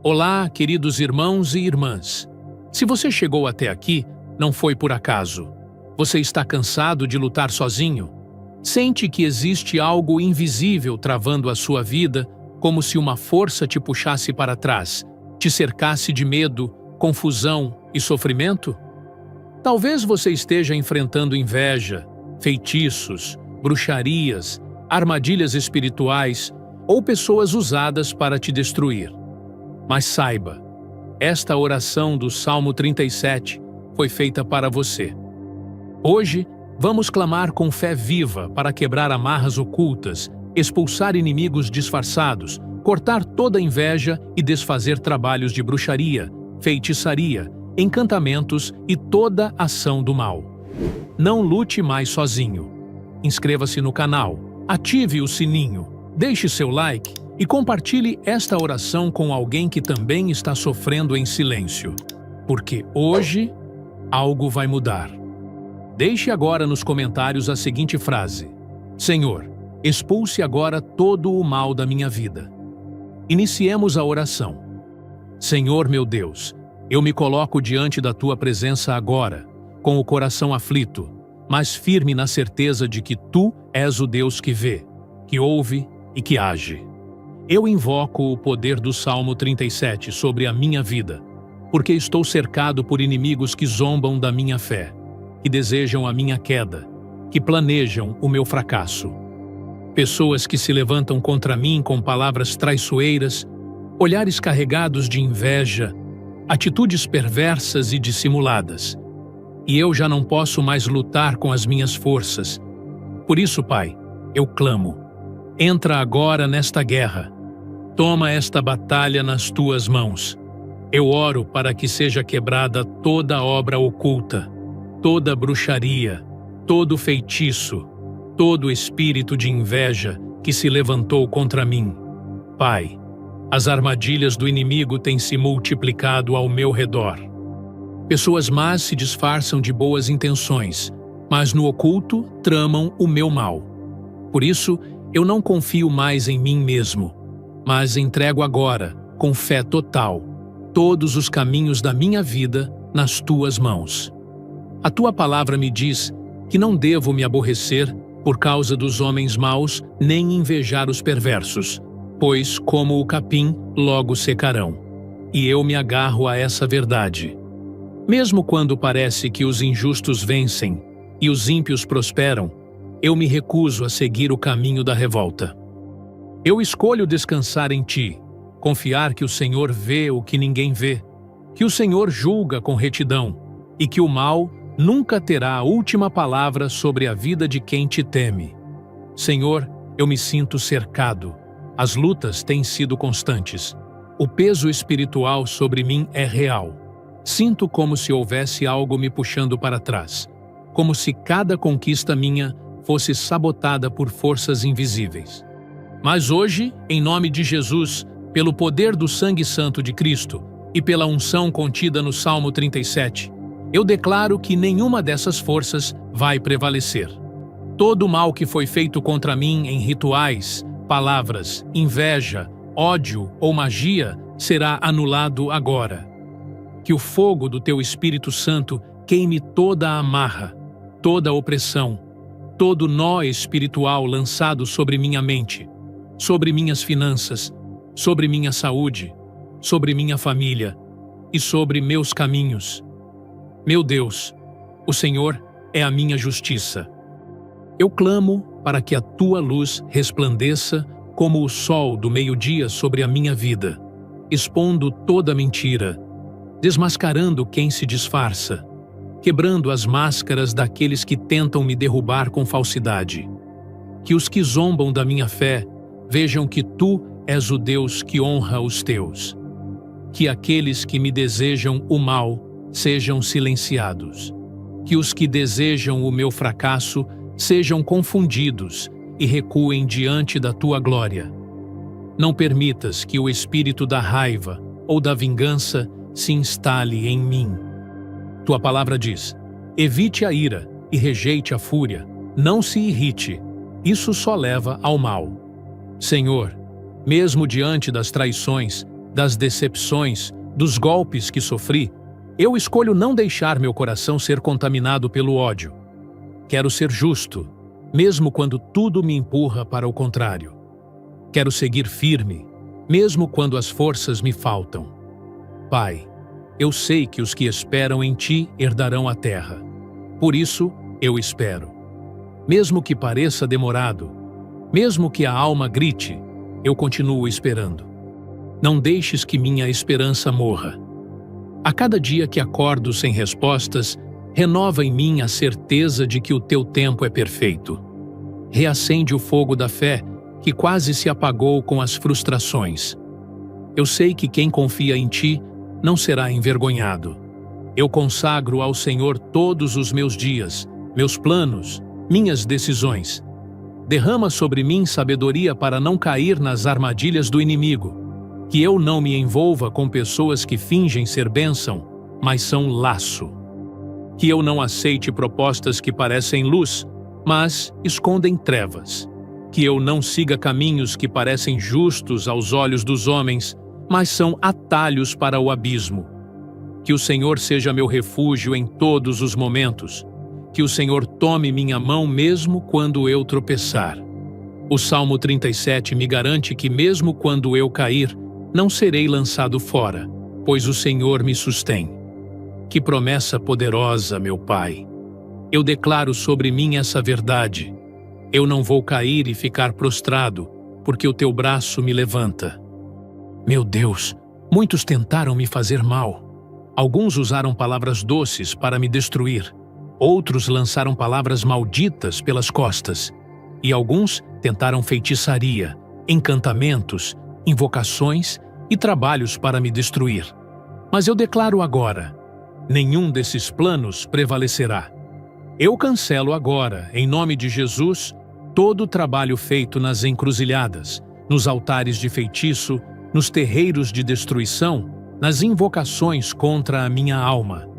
Olá, queridos irmãos e irmãs. Se você chegou até aqui, não foi por acaso. Você está cansado de lutar sozinho? Sente que existe algo invisível travando a sua vida, como se uma força te puxasse para trás, te cercasse de medo, confusão e sofrimento? Talvez você esteja enfrentando inveja, feitiços, bruxarias, armadilhas espirituais ou pessoas usadas para te destruir. Mas saiba, esta oração do Salmo 37 foi feita para você. Hoje, vamos clamar com fé viva para quebrar amarras ocultas, expulsar inimigos disfarçados, cortar toda inveja e desfazer trabalhos de bruxaria, feitiçaria, encantamentos e toda ação do mal. Não lute mais sozinho. Inscreva-se no canal, ative o sininho, deixe seu like e compartilhe esta oração com alguém que também está sofrendo em silêncio. Porque hoje, algo vai mudar. Deixe agora nos comentários a seguinte frase: Senhor, expulse agora todo o mal da minha vida. Iniciemos a oração. Senhor meu Deus, eu me coloco diante da Tua presença agora, com o coração aflito, mas firme na certeza de que Tu és o Deus que vê, que ouve e que age. Eu invoco o poder do Salmo 37 sobre a minha vida, porque estou cercado por inimigos que zombam da minha fé, que desejam a minha queda, que planejam o meu fracasso. Pessoas que se levantam contra mim com palavras traiçoeiras, olhares carregados de inveja, atitudes perversas e dissimuladas. E eu já não posso mais lutar com as minhas forças. Por isso, Pai, eu clamo. Entra agora nesta guerra. Toma esta batalha nas Tuas mãos. Eu oro para que seja quebrada toda obra oculta, toda bruxaria, todo feitiço, todo espírito de inveja que se levantou contra mim. Pai, as armadilhas do inimigo têm se multiplicado ao meu redor. Pessoas más se disfarçam de boas intenções, mas no oculto tramam o meu mal. Por isso, eu não confio mais em mim mesmo, mas entrego agora, com fé total, todos os caminhos da minha vida nas Tuas mãos. A Tua palavra me diz que não devo me aborrecer por causa dos homens maus, nem invejar os perversos, pois, como o capim, logo secarão. E eu me agarro a essa verdade. Mesmo quando parece que os injustos vencem e os ímpios prosperam, eu me recuso a seguir o caminho da revolta. Eu escolho descansar em Ti, confiar que o Senhor vê o que ninguém vê, que o Senhor julga com retidão e que o mal nunca terá a última palavra sobre a vida de quem Te teme. Senhor, eu me sinto cercado. As lutas têm sido constantes. O peso espiritual sobre mim é real. Sinto como se houvesse algo me puxando para trás, como se cada conquista minha fosse sabotada por forças invisíveis. Mas hoje, em nome de Jesus, pelo poder do sangue santo de Cristo e pela unção contida no Salmo 37, eu declaro que nenhuma dessas forças vai prevalecer. Todo o mal que foi feito contra mim em rituais, palavras, inveja, ódio ou magia será anulado agora. Que o fogo do Teu Espírito Santo queime toda a amarra, toda a opressão, todo nó espiritual lançado sobre minha mente, sobre minhas finanças, sobre minha saúde, sobre minha família e sobre meus caminhos. Meu Deus, o Senhor é a minha justiça. Eu clamo para que a Tua luz resplandeça como o sol do meio-dia sobre a minha vida, expondo toda mentira, desmascarando quem se disfarça, quebrando as máscaras daqueles que tentam me derrubar com falsidade. Que os que zombam da minha fé vejam que Tu és o Deus que honra os Teus. Que aqueles que me desejam o mal sejam silenciados. Que os que desejam o meu fracasso sejam confundidos e recuem diante da Tua glória. Não permitas que o espírito da raiva ou da vingança se instale em mim. Tua palavra diz: evite a ira e rejeite a fúria, não se irrite, isso só leva ao mal. Senhor, mesmo diante das traições, das decepções, dos golpes que sofri, eu escolho não deixar meu coração ser contaminado pelo ódio. Quero ser justo, mesmo quando tudo me empurra para o contrário. Quero seguir firme, mesmo quando as forças me faltam. Pai, eu sei que os que esperam em Ti herdarão a terra. Por isso, eu espero. Mesmo que pareça demorado, mesmo que a alma grite, eu continuo esperando. Não deixes que minha esperança morra. A cada dia que acordo sem respostas, renova em mim a certeza de que o Teu tempo é perfeito. Reacende o fogo da fé que quase se apagou com as frustrações. Eu sei que quem confia em Ti não será envergonhado. Eu consagro ao Senhor todos os meus dias, meus planos, minhas decisões. Derrama sobre mim sabedoria para não cair nas armadilhas do inimigo. Que eu não me envolva com pessoas que fingem ser bênção, mas são laço. Que eu não aceite propostas que parecem luz, mas escondem trevas. Que eu não siga caminhos que parecem justos aos olhos dos homens, mas são atalhos para o abismo. Que o Senhor seja meu refúgio em todos os momentos. Que o Senhor tome minha mão mesmo quando eu tropeçar. O Salmo 37 me garante que mesmo quando eu cair, não serei lançado fora, pois o Senhor me sustém. Que promessa poderosa, meu Pai! Eu declaro sobre mim essa verdade. Eu não vou cair e ficar prostrado, porque o Teu braço me levanta. Meu Deus, muitos tentaram me fazer mal. Alguns usaram palavras doces para me destruir. Outros lançaram palavras malditas pelas costas. E alguns tentaram feitiçaria, encantamentos, invocações e trabalhos para me destruir. Mas eu declaro agora, nenhum desses planos prevalecerá. Eu cancelo agora, em nome de Jesus, todo o trabalho feito nas encruzilhadas, nos altares de feitiço, nos terreiros de destruição, nas invocações contra a minha alma.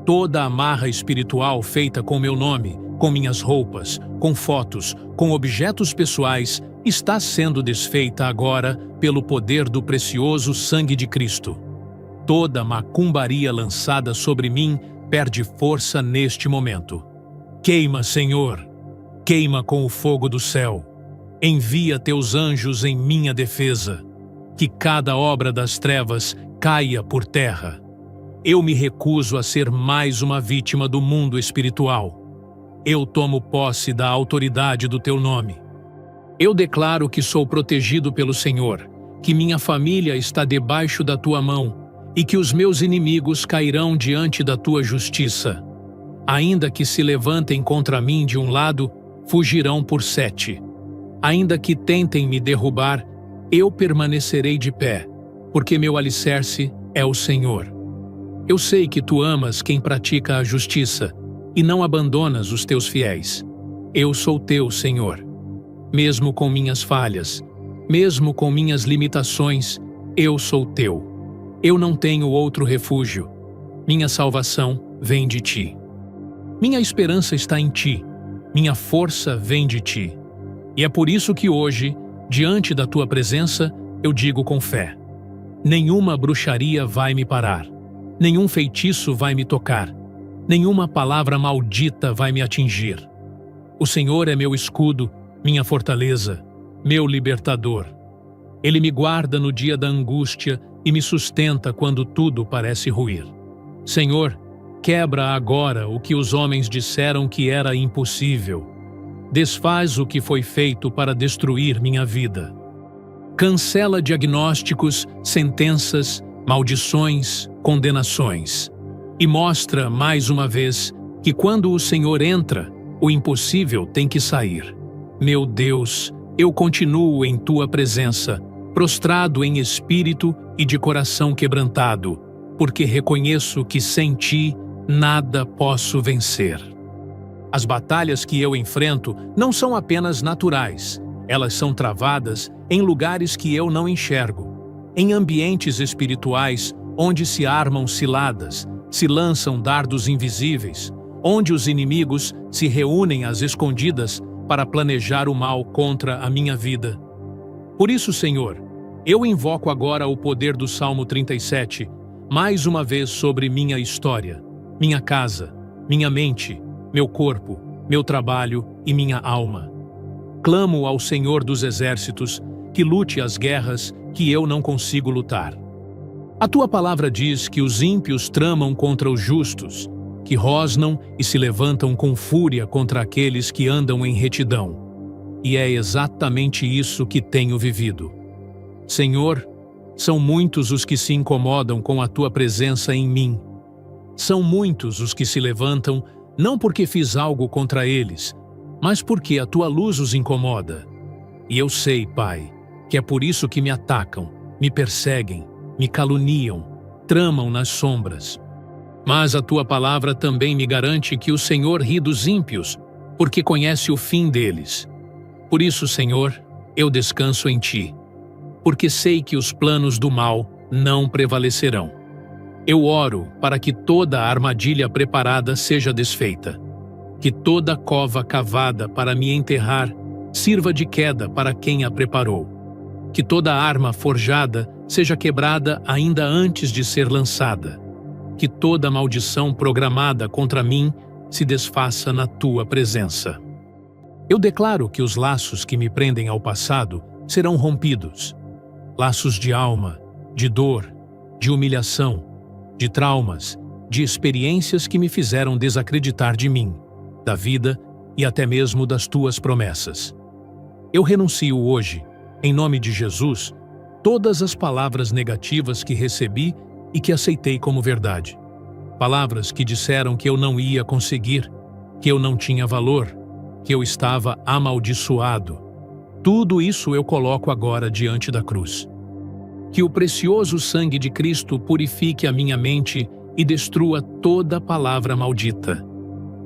Toda amarra espiritual feita com meu nome, com minhas roupas, com fotos, com objetos pessoais, está sendo desfeita agora pelo poder do precioso sangue de Cristo. Toda macumbaria lançada sobre mim perde força neste momento. Queima, Senhor, queima com o fogo do céu. Envia Teus anjos em minha defesa. Que cada obra das trevas caia por terra. Eu me recuso a ser mais uma vítima do mundo espiritual. Eu tomo posse da autoridade do Teu nome. Eu declaro que sou protegido pelo Senhor, que minha família está debaixo da Tua mão e que os meus inimigos cairão diante da Tua justiça. Ainda que se levantem contra mim de um lado, fugirão por 7. Ainda que tentem me derrubar, eu permanecerei de pé, porque meu alicerce é o Senhor. Eu sei que Tu amas quem pratica a justiça e não abandonas os Teus fiéis. Eu sou Teu, Senhor. Mesmo com minhas falhas, mesmo com minhas limitações, eu sou Teu. Eu não tenho outro refúgio. Minha salvação vem de Ti. Minha esperança está em Ti. Minha força vem de Ti. E é por isso que hoje, diante da Tua presença, eu digo com fé: nenhuma bruxaria vai me parar. Nenhum feitiço vai me tocar. Nenhuma palavra maldita vai me atingir. O Senhor é meu escudo, minha fortaleza, meu libertador. Ele me guarda no dia da angústia e me sustenta quando tudo parece ruir. Senhor, quebra agora o que os homens disseram que era impossível. Desfaz o que foi feito para destruir minha vida. Cancela diagnósticos, sentenças, maldições, condenações. E mostra, mais uma vez, que quando o Senhor entra, o impossível tem que sair. Meu Deus, eu continuo em Tua presença, prostrado em espírito e de coração quebrantado, porque reconheço que sem Ti nada posso vencer. As batalhas que eu enfrento não são apenas naturais, elas são travadas em lugares que eu não enxergo, em ambientes espirituais onde se armam ciladas, se lançam dardos invisíveis, onde os inimigos se reúnem às escondidas para planejar o mal contra a minha vida. Por isso, Senhor, Eu invoco agora o poder do Salmo 37, mais uma vez sobre minha história, minha casa, minha mente, meu corpo, meu trabalho e minha alma. Clamo ao Senhor dos Exércitos que lute as guerras que eu não consigo lutar. A tua palavra diz que os ímpios tramam contra os justos, que rosnam e se levantam com fúria contra aqueles que andam em retidão. E é exatamente isso que tenho vivido. Senhor, são muitos os que se incomodam com a tua presença em mim. São muitos os que se levantam, não porque fiz algo contra eles, mas porque a tua luz os incomoda. E eu sei, Pai, que é por isso que me atacam, me perseguem, me caluniam, tramam nas sombras. Mas a tua palavra também me garante que o Senhor ri dos ímpios, porque conhece o fim deles. Por isso, Senhor, eu descanso em ti, porque sei que os planos do mal não prevalecerão. Eu oro para que toda a armadilha preparada seja desfeita, que toda cova cavada para me enterrar sirva de queda para quem a preparou, que toda arma forjada seja quebrada ainda antes de ser lançada, que toda maldição programada contra mim se desfaça na tua presença. Eu declaro que os laços que me prendem ao passado serão rompidos. Laços de alma, de dor, de humilhação, de traumas, de experiências que me fizeram desacreditar de mim, da vida e até mesmo das tuas promessas. Eu renuncio hoje, em nome de Jesus, todas as palavras negativas que recebi e que aceitei como verdade. Palavras que disseram que eu não ia conseguir, que eu não tinha valor, que eu estava amaldiçoado. Tudo isso eu coloco agora diante da cruz. Que o precioso sangue de Cristo purifique a minha mente e destrua toda palavra maldita.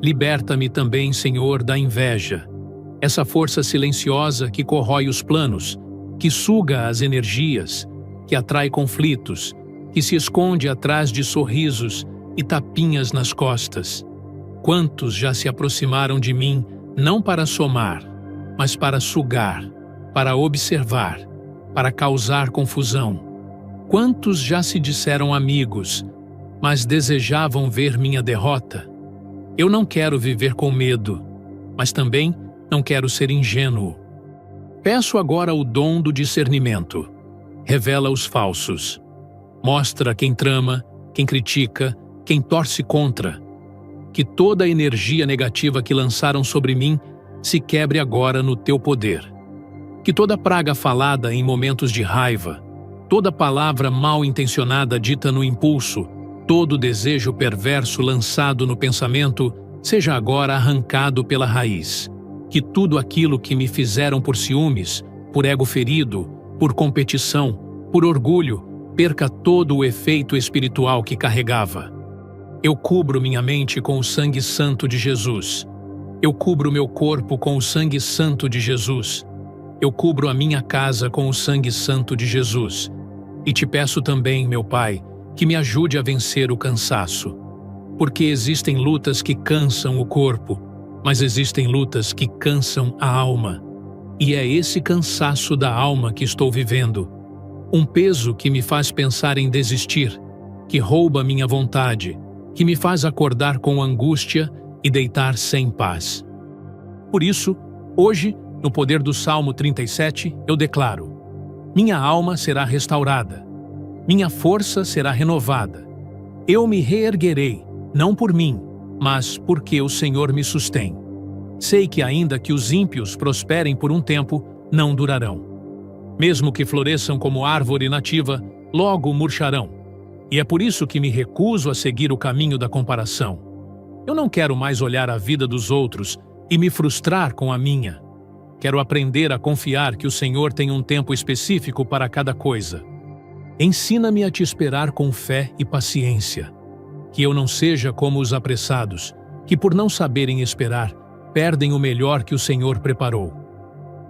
Liberta-me também, Senhor, da inveja, essa força silenciosa que corrói os planos, que suga as energias, que atrai conflitos, que se esconde atrás de sorrisos e tapinhas nas costas. Quantos já se aproximaram de mim, não para somar, mas para sugar, para observar, para causar confusão? Quantos já se disseram amigos, mas desejavam ver minha derrota? Eu não quero viver com medo, mas também não quero ser ingênuo. Peço agora o dom do discernimento. Revela os falsos. Mostra quem trama, quem critica, quem torce contra. Que toda a energia negativa que lançaram sobre mim se quebre agora no teu poder. Que toda praga falada em momentos de raiva, toda palavra mal intencionada dita no impulso, todo desejo perverso lançado no pensamento, seja agora arrancado pela raiz. Que tudo aquilo que me fizeram por ciúmes, por ego ferido, por competição, por orgulho, perca todo o efeito espiritual que carregava. Eu cubro minha mente com o sangue santo de Jesus. Eu cubro meu corpo com o sangue santo de Jesus. Eu cubro a minha casa com o sangue santo de Jesus. E te peço também, meu Pai, que me ajude a vencer o cansaço. Porque existem lutas que cansam o corpo, mas existem lutas que cansam a alma. E é esse cansaço da alma que estou vivendo. Um peso que me faz pensar em desistir, que rouba minha vontade, que me faz acordar com angústia e deitar sem paz. Por isso, hoje, no poder do Salmo 37, eu declaro: minha alma será restaurada, minha força será renovada. Eu me reerguerei, não por mim, mas porque o Senhor me sustém. Sei que ainda que os ímpios prosperem por um tempo, não durarão. Mesmo que floresçam como árvore nativa, logo murcharão. E é por isso que me recuso a seguir o caminho da comparação. Eu não quero mais olhar a vida dos outros e me frustrar com a minha. Quero aprender a confiar que o Senhor tem um tempo específico para cada coisa. Ensina-me a te esperar com fé e paciência. Que eu não seja como os apressados, que por não saberem esperar, perdem o melhor que o Senhor preparou.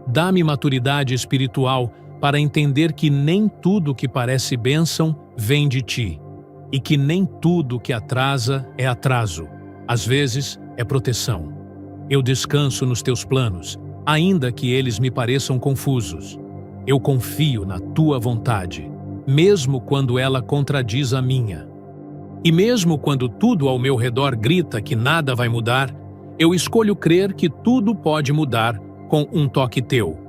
Dá-me maturidade espiritual para entender que nem tudo que parece bênção vem de ti, e que nem tudo que atrasa é atraso. Às vezes, é proteção. Eu descanso nos teus planos, ainda que eles me pareçam confusos. Eu confio na tua vontade, mesmo quando ela contradiz a minha. E mesmo quando tudo ao meu redor grita que nada vai mudar, eu escolho crer que tudo pode mudar com um toque teu.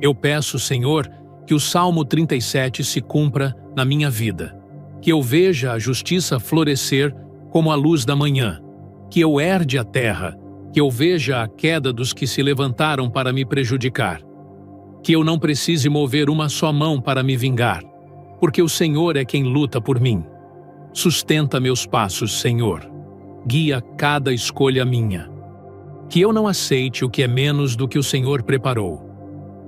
Eu peço, Senhor, que o Salmo 37 se cumpra na minha vida, que eu veja a justiça florescer como a luz da manhã, que eu herde a terra, que eu veja a queda dos que se levantaram para me prejudicar, que eu não precise mover uma só mão para me vingar, porque o Senhor é quem luta por mim. Sustenta meus passos, Senhor. Guia cada escolha minha. Que eu não aceite o que é menos do que o Senhor preparou.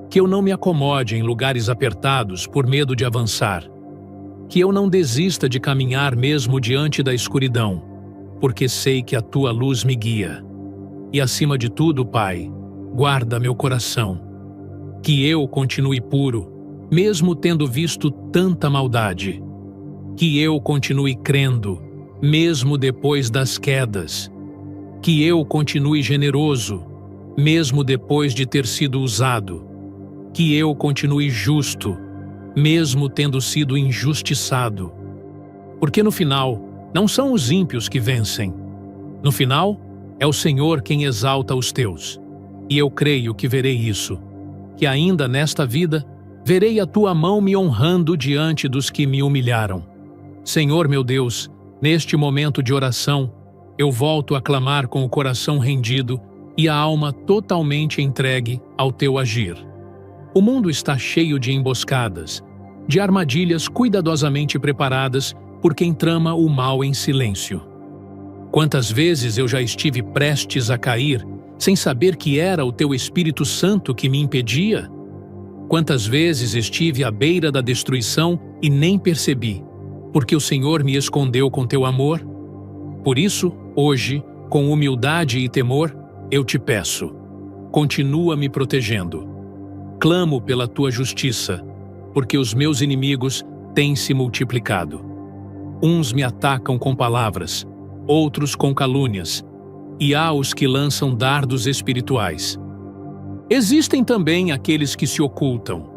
Que eu não me acomode em lugares apertados por medo de avançar. Que eu não desista de caminhar mesmo diante da escuridão, porque sei que a tua luz me guia. E acima de tudo, Pai, guarda meu coração. Que eu continue puro, mesmo tendo visto tanta maldade. Que eu continue crendo, mesmo depois das quedas. Que eu continue generoso, mesmo depois de ter sido usado. Que eu continue justo, mesmo tendo sido injustiçado. Porque no final, não são os ímpios que vencem. No final, é o Senhor quem exalta os teus. E eu creio que verei isso, que ainda nesta vida, verei a tua mão me honrando diante dos que me humilharam. Senhor meu Deus, neste momento de oração, eu volto a clamar com o coração rendido e a alma totalmente entregue ao teu agir. O mundo está cheio de emboscadas, de armadilhas cuidadosamente preparadas por quem trama o mal em silêncio. Quantas vezes eu já estive prestes a cair, sem saber que era o teu Espírito Santo que me impedia? Quantas vezes estive à beira da destruição e nem percebi, porque o Senhor me escondeu com teu amor? Por isso, hoje, com humildade e temor, eu te peço, continua me protegendo. Clamo pela tua justiça, porque os meus inimigos têm se multiplicado. Uns me atacam com palavras, outros com calúnias, e há os que lançam dardos espirituais. Existem também aqueles que se ocultam,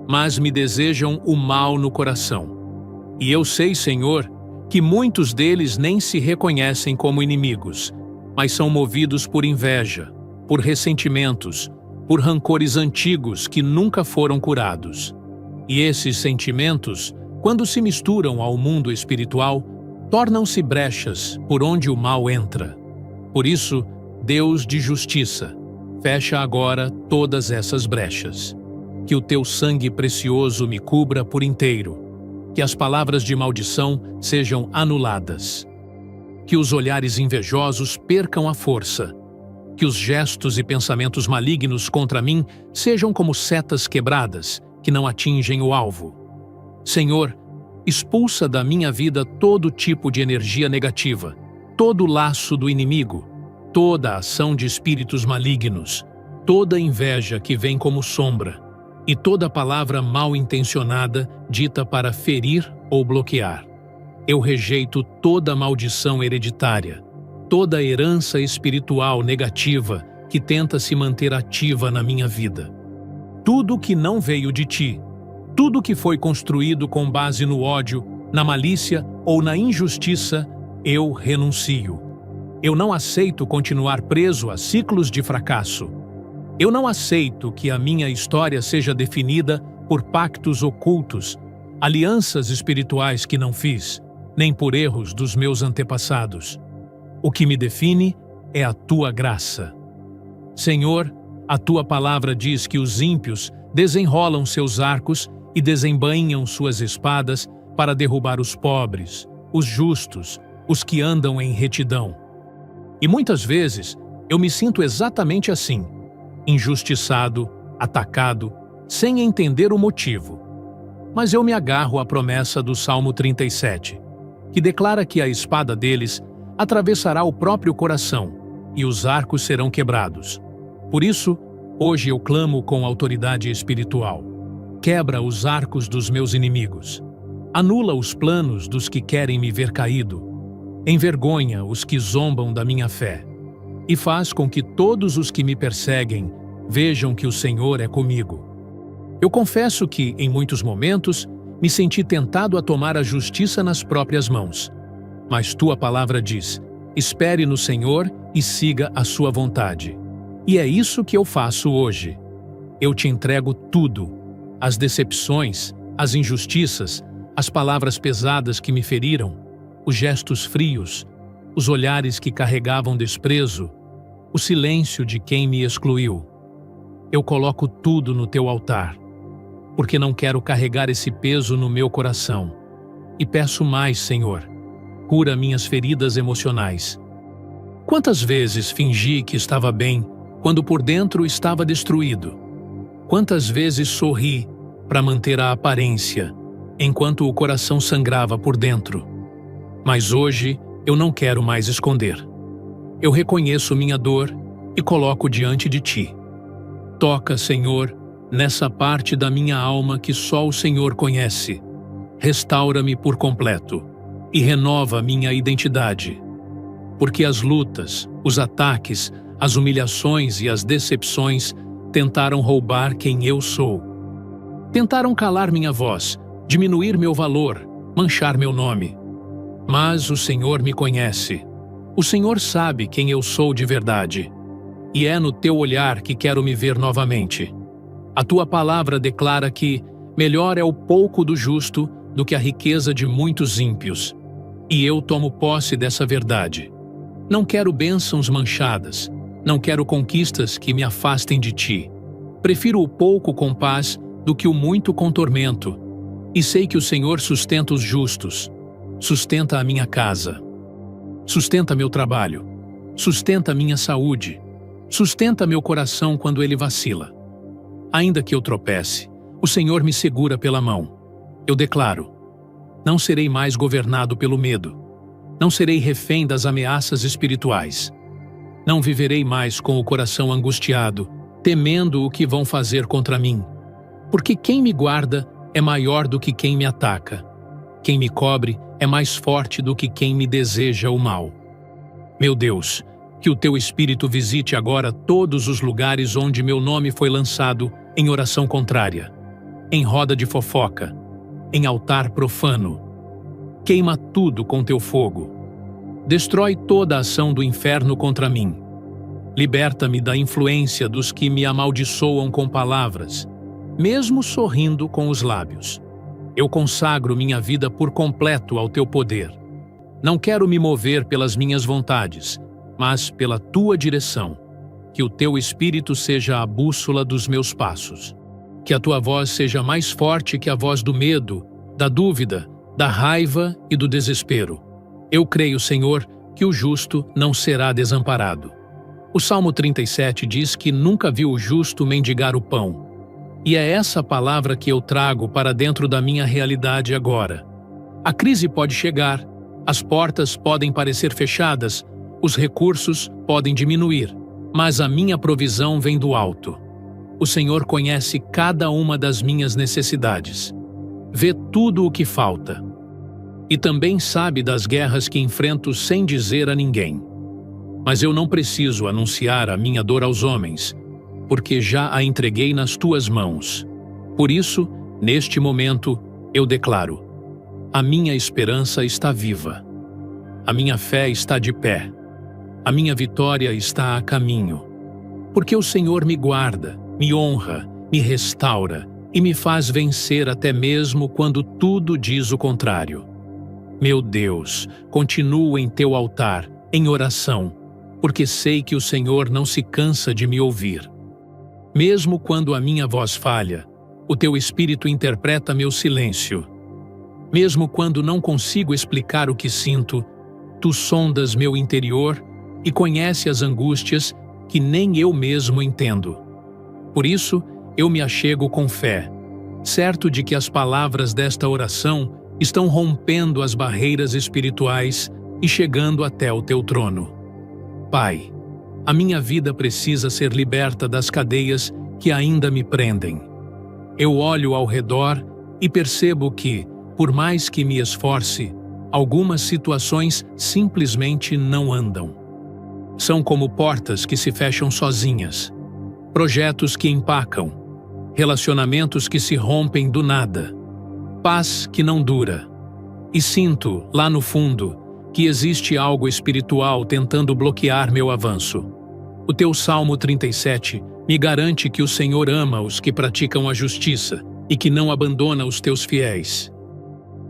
mas me desejam o mal no coração. E eu sei, Senhor, que muitos deles nem se reconhecem como inimigos, mas são movidos por inveja, por ressentimentos, por rancores antigos que nunca foram curados. E esses sentimentos, quando se misturam ao mundo espiritual, tornam-se brechas por onde o mal entra. Por isso, Deus de justiça, fecha agora todas essas brechas. Que o teu sangue precioso me cubra por inteiro. Que as palavras de maldição sejam anuladas. Que os olhares invejosos percam a força. Que os gestos e pensamentos malignos contra mim sejam como setas quebradas, que não atingem o alvo. Senhor, expulsa da minha vida todo tipo de energia negativa, todo laço do inimigo, toda ação de espíritos malignos, toda inveja que vem como sombra, e toda palavra mal intencionada dita para ferir ou bloquear. Eu rejeito toda maldição hereditária, toda herança espiritual negativa que tenta se manter ativa na minha vida. Tudo que não veio de ti, tudo que foi construído com base no ódio, na malícia ou na injustiça, eu renuncio. Eu não aceito continuar preso a ciclos de fracasso. Eu não aceito que a minha história seja definida por pactos ocultos, alianças espirituais que não fiz, nem por erros dos meus antepassados. O que me define é a tua graça. Senhor, a tua palavra diz que os ímpios desenrolam seus arcos e desembainham suas espadas para derrubar os pobres, os justos, os que andam em retidão. E muitas vezes eu me sinto exatamente assim, injustiçado, atacado, sem entender o motivo. Mas eu me agarro à promessa do Salmo 37, que declara que a espada deles atravessará o próprio coração e os arcos serão quebrados. Por isso, hoje eu clamo com autoridade espiritual. Quebra os arcos dos meus inimigos. Anula os planos dos que querem me ver caído. Envergonha os que zombam da minha fé. E faz com que todos os que me perseguem vejam que o Senhor é comigo. Eu confesso que, em muitos momentos, me senti tentado a tomar a justiça nas próprias mãos. Mas tua palavra diz: espere no Senhor e siga a sua vontade. E é isso que eu faço hoje. Eu te entrego tudo: as decepções, as injustiças, as palavras pesadas que me feriram, os gestos frios, os olhares que carregavam desprezo, o silêncio de quem me excluiu. Eu coloco tudo no teu altar, porque não quero carregar esse peso no meu coração. E peço mais, Senhor: cura minhas feridas emocionais. Quantas vezes fingi que estava bem, quando por dentro estava destruído? Quantas vezes sorri para manter a aparência, enquanto o coração sangrava por dentro? Mas hoje eu não quero mais esconder. Eu reconheço minha dor e coloco diante de ti. Toca, Senhor, nessa parte da minha alma que só o Senhor conhece. Restaura-me por completo e renova minha identidade. Porque as lutas, os ataques, as humilhações e as decepções tentaram roubar quem eu sou. Tentaram calar minha voz, diminuir meu valor, manchar meu nome. Mas o Senhor me conhece. O Senhor sabe quem eu sou de verdade. E é no teu olhar que quero me ver novamente. A tua palavra declara que melhor é o pouco do justo do que a riqueza de muitos ímpios. E eu tomo posse dessa verdade. Não quero bênçãos manchadas. Não quero conquistas que me afastem de ti. Prefiro o pouco com paz do que o muito com tormento. E sei que o Senhor sustenta os justos. Sustenta a minha casa. Sustenta meu trabalho. Sustenta minha saúde. Sustenta meu coração quando ele vacila. Ainda que eu tropece, o Senhor me segura pela mão. Eu declaro: não serei mais governado pelo medo. Não serei refém das ameaças espirituais. Não viverei mais com o coração angustiado, temendo o que vão fazer contra mim. Porque quem me guarda é maior do que quem me ataca. Quem me cobre é mais forte do que quem me deseja o mal. Meu Deus, que o teu Espírito visite agora todos os lugares onde meu nome foi lançado em oração contrária, em roda de fofoca, em altar profano. Queima tudo com teu fogo. Destrói toda a ação do inferno contra mim. Liberta-me da influência dos que me amaldiçoam com palavras, mesmo sorrindo com os lábios. Eu consagro minha vida por completo ao teu poder. Não quero me mover pelas minhas vontades, mas pela tua direção. Que o teu Espírito seja a bússola dos meus passos. Que a tua voz seja mais forte que a voz do medo, da dúvida, da raiva e do desespero. Eu creio, Senhor, que o justo não será desamparado. O Salmo 37 diz que nunca viu o justo mendigar o pão. E é essa palavra que eu trago para dentro da minha realidade agora. A crise pode chegar, as portas podem parecer fechadas, os recursos podem diminuir, mas a minha provisão vem do alto. O Senhor conhece cada uma das minhas necessidades. Vê tudo o que falta. E também sabe das guerras que enfrento sem dizer a ninguém. Mas eu não preciso anunciar a minha dor aos homens, porque já a entreguei nas tuas mãos. Por isso, neste momento, eu declaro: a minha esperança está viva. A minha fé está de pé. A minha vitória está a caminho. Porque o Senhor me guarda, me honra, me restaura e me faz vencer até mesmo quando tudo diz o contrário. Meu Deus, continuo em teu altar, em oração, porque sei que o Senhor não se cansa de me ouvir. Mesmo quando a minha voz falha, o teu Espírito interpreta meu silêncio. Mesmo quando não consigo explicar o que sinto, tu sondas meu interior e conhece as angústias que nem eu mesmo entendo. Por isso, eu me achego com fé, certo de que as palavras desta oração estão rompendo as barreiras espirituais e chegando até o teu trono. Pai, a minha vida precisa ser liberta das cadeias que ainda me prendem. Eu olho ao redor e percebo que, por mais que me esforce, algumas situações simplesmente não andam. São como portas que se fecham sozinhas, projetos que empacam, relacionamentos que se rompem do nada, paz que não dura. E sinto, lá no fundo, que existe algo espiritual tentando bloquear meu avanço. O teu Salmo 37 me garante que o Senhor ama os que praticam a justiça e que não abandona os teus fiéis.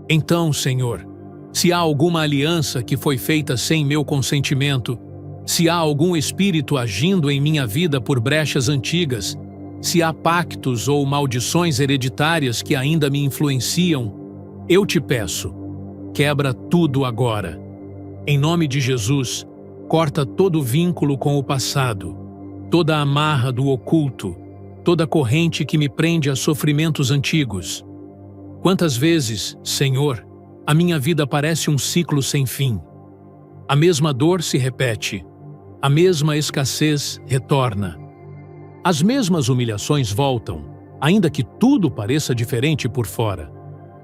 Então, Senhor, se há alguma aliança que foi feita sem meu consentimento, se há algum espírito agindo em minha vida por brechas antigas, se há pactos ou maldições hereditárias que ainda me influenciam, eu te peço, quebra tudo agora. Em nome de Jesus, corta todo vínculo com o passado, toda amarra do oculto, toda corrente que me prende a sofrimentos antigos. Quantas vezes, Senhor, a minha vida parece um ciclo sem fim. A mesma dor se repete, a mesma escassez retorna. As mesmas humilhações voltam, ainda que tudo pareça diferente por fora.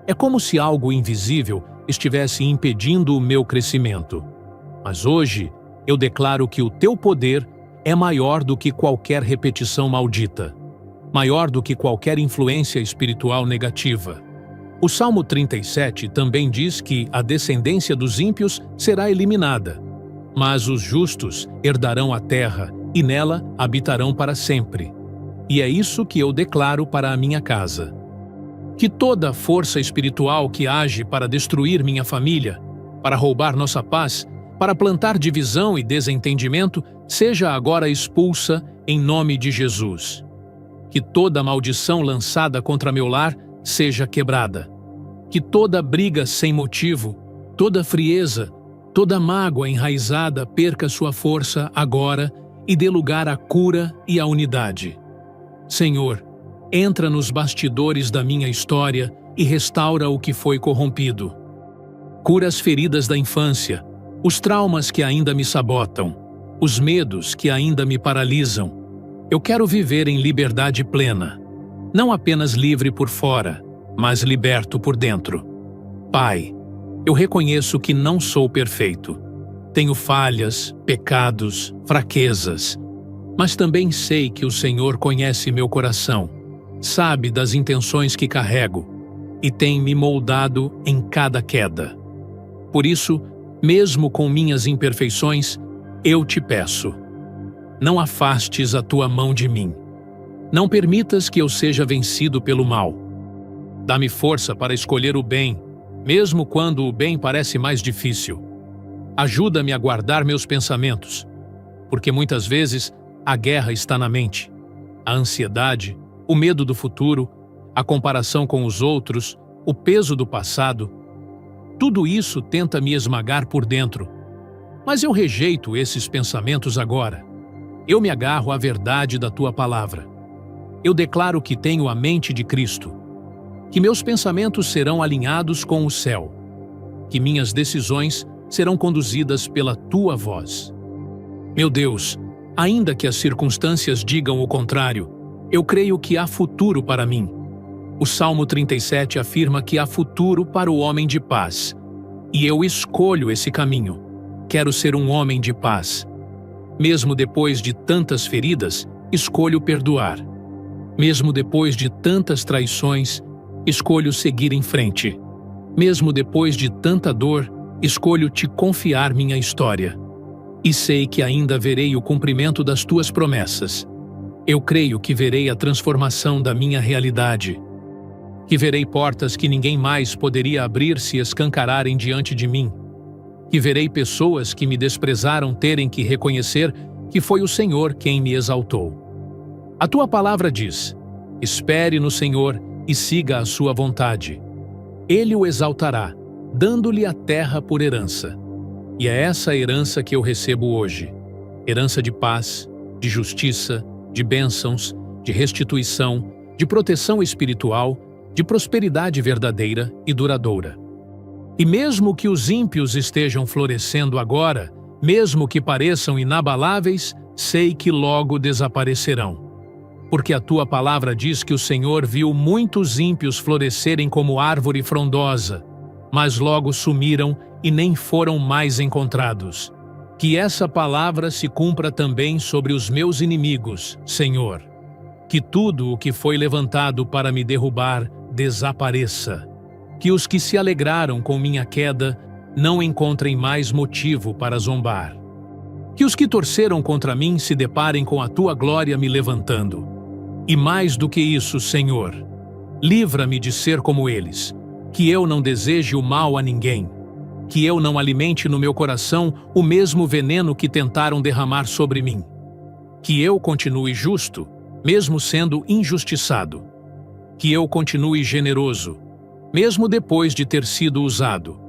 É como se algo invisível estivesse impedindo o meu crescimento. Mas hoje, eu declaro que o teu poder é maior do que qualquer repetição maldita, maior do que qualquer influência espiritual negativa. O Salmo 37 também diz que a descendência dos ímpios será eliminada, mas os justos herdarão a terra e nela habitarão para sempre. E é isso que eu declaro para a minha casa. Que toda força espiritual que age para destruir minha família, para roubar nossa paz, para plantar divisão e desentendimento, seja agora expulsa em nome de Jesus. Que toda maldição lançada contra meu lar seja quebrada. Que toda briga sem motivo, toda frieza, toda mágoa enraizada perca sua força agora e dê lugar à cura e à unidade. Senhor, entra nos bastidores da minha história e restaura o que foi corrompido. Cura as feridas da infância, os traumas que ainda me sabotam, os medos que ainda me paralisam. Eu quero viver em liberdade plena, não apenas livre por fora, mas liberto por dentro. Pai, eu reconheço que não sou perfeito. Tenho falhas, pecados, fraquezas, mas também sei que o Senhor conhece meu coração, sabe das intenções que carrego e tem me moldado em cada queda. Por isso, mesmo com minhas imperfeições, eu te peço, não afastes a tua mão de mim. Não permitas que eu seja vencido pelo mal. Dá-me força para escolher o bem, mesmo quando o bem parece mais difícil. Ajuda-me a guardar meus pensamentos, porque muitas vezes a guerra está na mente. A ansiedade, o medo do futuro, a comparação com os outros, o peso do passado, tudo isso tenta me esmagar por dentro. Mas eu rejeito esses pensamentos agora. Eu me agarro à verdade da tua palavra. Eu declaro que tenho a mente de Cristo, que meus pensamentos serão alinhados com o céu, que minhas decisões serão conduzidas pela tua voz. Meu Deus, ainda que as circunstâncias digam o contrário, eu creio que há futuro para mim. O Salmo 37 afirma que há futuro para o homem de paz, e eu escolho esse caminho. Quero ser um homem de paz. Mesmo depois de tantas feridas, escolho perdoar. Mesmo depois de tantas traições, escolho seguir em frente. Mesmo depois de tanta dor, escolho te confiar minha história. E sei que ainda verei o cumprimento das tuas promessas. Eu creio que verei a transformação da minha realidade. Que verei portas que ninguém mais poderia abrir se escancararem diante de mim. Que verei pessoas que me desprezaram terem que reconhecer que foi o Senhor quem me exaltou. A tua palavra diz: espere no Senhor e siga a sua vontade. Ele o exaltará, dando-lhe a terra por herança. E é essa herança que eu recebo hoje. Herança de paz, de justiça, de bênçãos, de restituição, de proteção espiritual, de prosperidade verdadeira e duradoura. E mesmo que os ímpios estejam florescendo agora, mesmo que pareçam inabaláveis, sei que logo desaparecerão. Porque a tua palavra diz que o Senhor viu muitos ímpios florescerem como árvore frondosa, mas logo sumiram e nem foram mais encontrados. Que essa palavra se cumpra também sobre os meus inimigos, Senhor. Que tudo o que foi levantado para me derrubar desapareça. Que os que se alegraram com minha queda não encontrem mais motivo para zombar. Que os que torceram contra mim se deparem com a tua glória me levantando. E mais do que isso, Senhor, livra-me de ser como eles, que eu não deseje o mal a ninguém, que eu não alimente no meu coração o mesmo veneno que tentaram derramar sobre mim, que eu continue justo, mesmo sendo injustiçado, que eu continue generoso, mesmo depois de ter sido usado.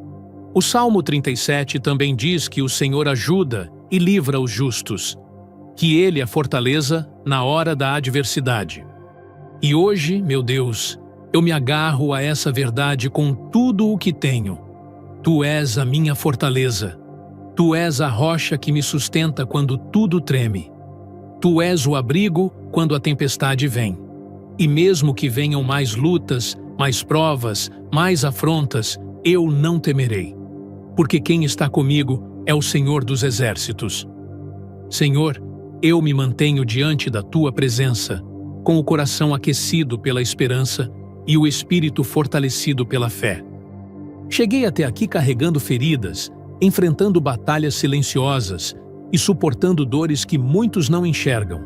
O Salmo 37 também diz que o Senhor ajuda e livra os justos, que Ele é fortaleza na hora da adversidade. E hoje, meu Deus, eu me agarro a essa verdade com tudo o que tenho. Tu és a minha fortaleza. Tu és a rocha que me sustenta quando tudo treme. Tu és o abrigo quando a tempestade vem. E mesmo que venham mais lutas, mais provas, mais afrontas, eu não temerei. Porque quem está comigo é o Senhor dos Exércitos. Senhor, eu me mantenho diante da Tua presença, com o coração aquecido pela esperança e o espírito fortalecido pela fé. Cheguei até aqui carregando feridas, enfrentando batalhas silenciosas e suportando dores que muitos não enxergam.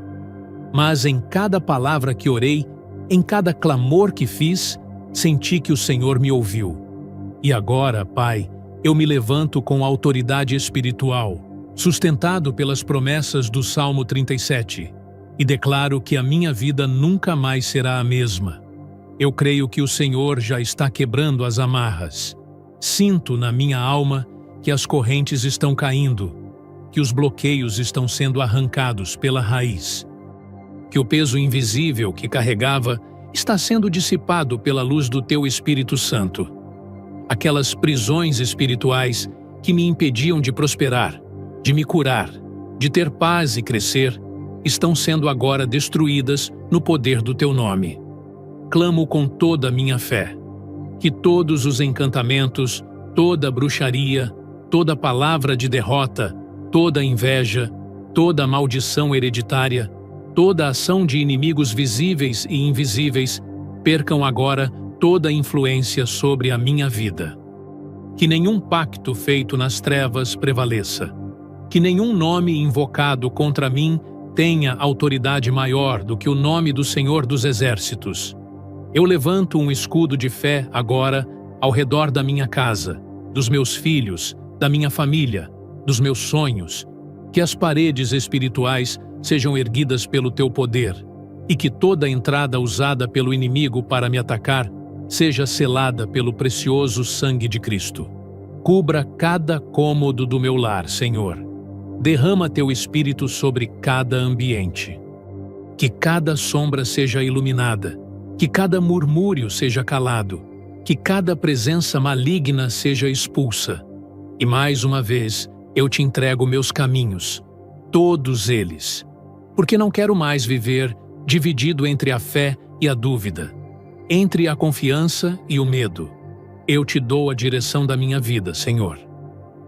Mas em cada palavra que orei, em cada clamor que fiz, senti que o Senhor me ouviu. E agora, Pai, eu me levanto com autoridade espiritual, sustentado pelas promessas do Salmo 37, e declaro que a minha vida nunca mais será a mesma. Eu creio que o Senhor já está quebrando as amarras. Sinto na minha alma que as correntes estão caindo, que os bloqueios estão sendo arrancados pela raiz, que o peso invisível que carregava está sendo dissipado pela luz do Teu Espírito Santo. Aquelas prisões espirituais que me impediam de prosperar, de me curar, de ter paz e crescer, estão sendo agora destruídas no poder do Teu nome. Clamo com toda a minha fé que todos os encantamentos, toda bruxaria, toda palavra de derrota, toda inveja, toda maldição hereditária, toda ação de inimigos visíveis e invisíveis percam agora toda influência sobre a minha vida. Que nenhum pacto feito nas trevas prevaleça. Que nenhum nome invocado contra mim tenha autoridade maior do que o nome do Senhor dos Exércitos. Eu levanto um escudo de fé agora ao redor da minha casa, dos meus filhos, da minha família, dos meus sonhos. Que as paredes espirituais sejam erguidas pelo Teu poder e que toda entrada usada pelo inimigo para me atacar seja selada pelo precioso sangue de Cristo. Cubra cada cômodo do meu lar, Senhor. Derrama Teu Espírito sobre cada ambiente. Que cada sombra seja iluminada, que cada murmúrio seja calado, que cada presença maligna seja expulsa. E mais uma vez, eu Te entrego meus caminhos, todos eles, porque não quero mais viver dividido entre a fé e a dúvida, entre a confiança e o medo. Eu Te dou a direção da minha vida, Senhor.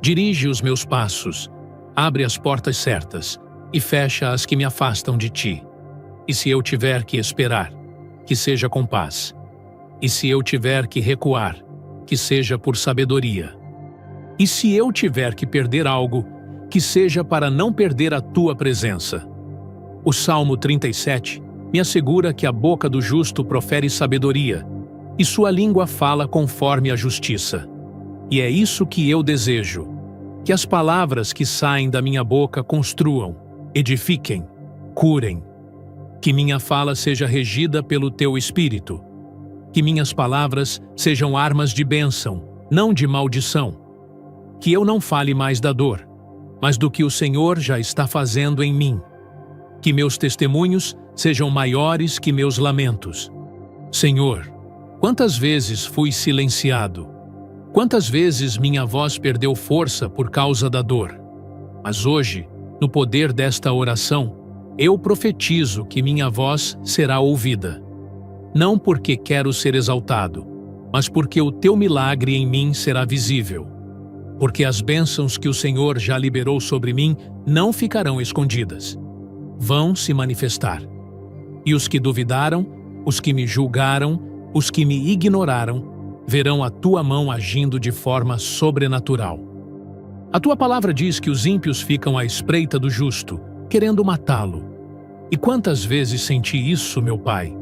Dirige os meus passos, abre as portas certas e fecha as que me afastam de Ti. E se eu tiver que esperar, que seja com paz. E se eu tiver que recuar, que seja por sabedoria. E se eu tiver que perder algo, que seja para não perder a Tua presença. O Salmo 37 me assegura que a boca do justo profere sabedoria, e sua língua fala conforme a justiça. E é isso que eu desejo, que as palavras que saem da minha boca construam, edifiquem, curem. Que minha fala seja regida pelo Teu Espírito. Que minhas palavras sejam armas de bênção, não de maldição. Que eu não fale mais da dor, mas do que o Senhor já está fazendo em mim. Que meus testemunhos sejam maiores que meus lamentos. Senhor, quantas vezes fui silenciado? Quantas vezes minha voz perdeu força por causa da dor? Mas hoje, no poder desta oração, eu profetizo que minha voz será ouvida. Não porque quero ser exaltado, mas porque o Teu milagre em mim será visível. Porque as bênçãos que o Senhor já liberou sobre mim não ficarão escondidas. Vão se manifestar. E os que duvidaram, os que me julgaram, os que me ignoraram, verão a tua mão agindo de forma sobrenatural. A tua palavra diz que os ímpios ficam à espreita do justo, querendo matá-lo. E quantas vezes senti isso, meu Pai?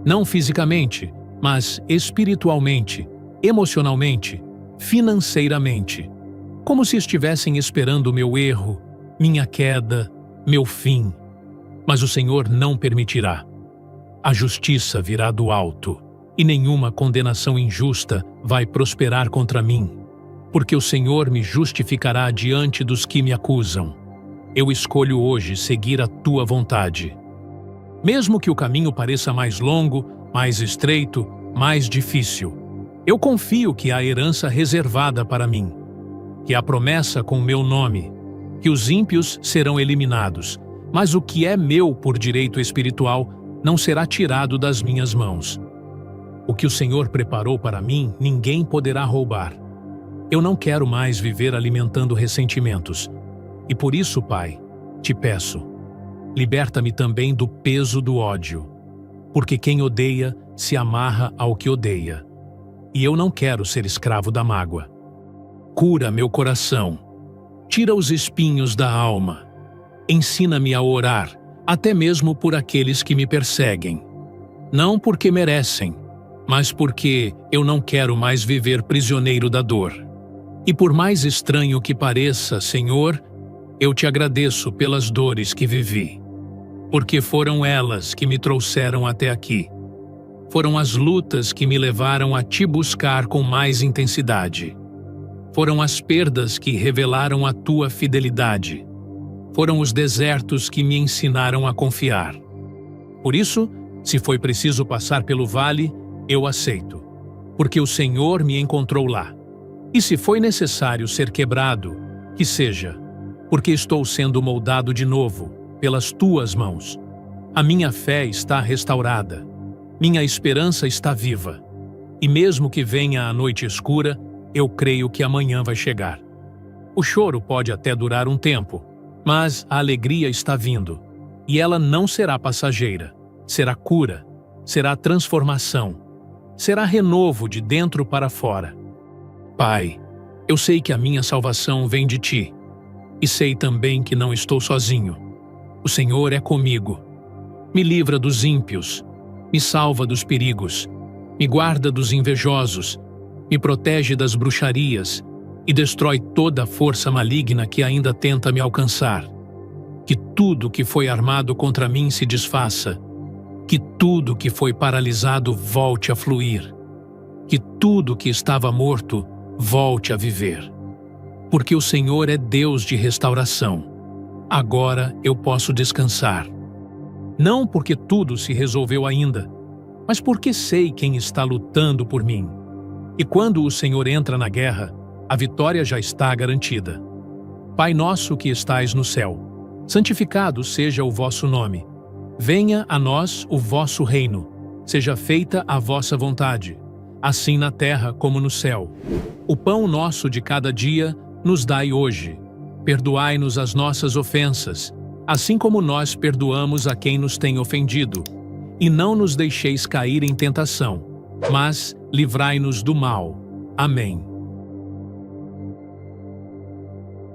Não fisicamente, mas espiritualmente, emocionalmente, financeiramente. Como se estivessem esperando o meu erro, minha queda, meu fim. Mas o Senhor não permitirá. A justiça virá do alto, e nenhuma condenação injusta vai prosperar contra mim, porque o Senhor me justificará diante dos que me acusam. Eu escolho hoje seguir a tua vontade. Mesmo que o caminho pareça mais longo, mais estreito, mais difícil, eu confio que há herança reservada para mim, que há promessa com o meu nome, que os ímpios serão eliminados, mas o que é meu por direito espiritual não será tirado das minhas mãos. O que o Senhor preparou para mim, ninguém poderá roubar. Eu não quero mais viver alimentando ressentimentos. E por isso, Pai, te peço, liberta-me também do peso do ódio, porque quem odeia se amarra ao que odeia. E eu não quero ser escravo da mágoa. Cura meu coração, tira os espinhos da alma, ensina-me a orar, até mesmo por aqueles que me perseguem. Não porque merecem, mas porque eu não quero mais viver prisioneiro da dor. E por mais estranho que pareça, Senhor, eu te agradeço pelas dores que vivi, porque foram elas que me trouxeram até aqui. Foram as lutas que me levaram a te buscar com mais intensidade. Foram as perdas que revelaram a tua fidelidade. Foram os desertos que me ensinaram a confiar. Por isso, se foi preciso passar pelo vale, eu aceito, porque o Senhor me encontrou lá. E se foi necessário ser quebrado, que seja, porque estou sendo moldado de novo, pelas tuas mãos. A minha fé está restaurada, minha esperança está viva. E mesmo que venha a noite escura, eu creio que amanhã vai chegar. O choro pode até durar um tempo, mas a alegria está vindo, e ela não será passageira. Será cura, será transformação, será renovo de dentro para fora. Pai, eu sei que a minha salvação vem de ti, e sei também que não estou sozinho. O Senhor é comigo. Me livra dos ímpios, me salva dos perigos, me guarda dos invejosos, me protege das bruxarias e destrói toda a força maligna que ainda tenta me alcançar. Que tudo que foi armado contra mim se desfaça, que tudo que foi paralisado volte a fluir, que tudo que estava morto volte a viver. Porque o Senhor é Deus de restauração. Agora eu posso descansar. Não porque tudo se resolveu ainda, mas porque sei quem está lutando por mim. E quando o Senhor entra na guerra, a vitória já está garantida. Pai nosso que estais no céu, santificado seja o vosso nome. Venha a nós o vosso reino. Seja feita a vossa vontade, assim na terra como no céu. O pão nosso de cada dia nos dai hoje. Perdoai-nos as nossas ofensas, assim como nós perdoamos a quem nos tem ofendido. E não nos deixeis cair em tentação, mas livrai-nos do mal. Amém.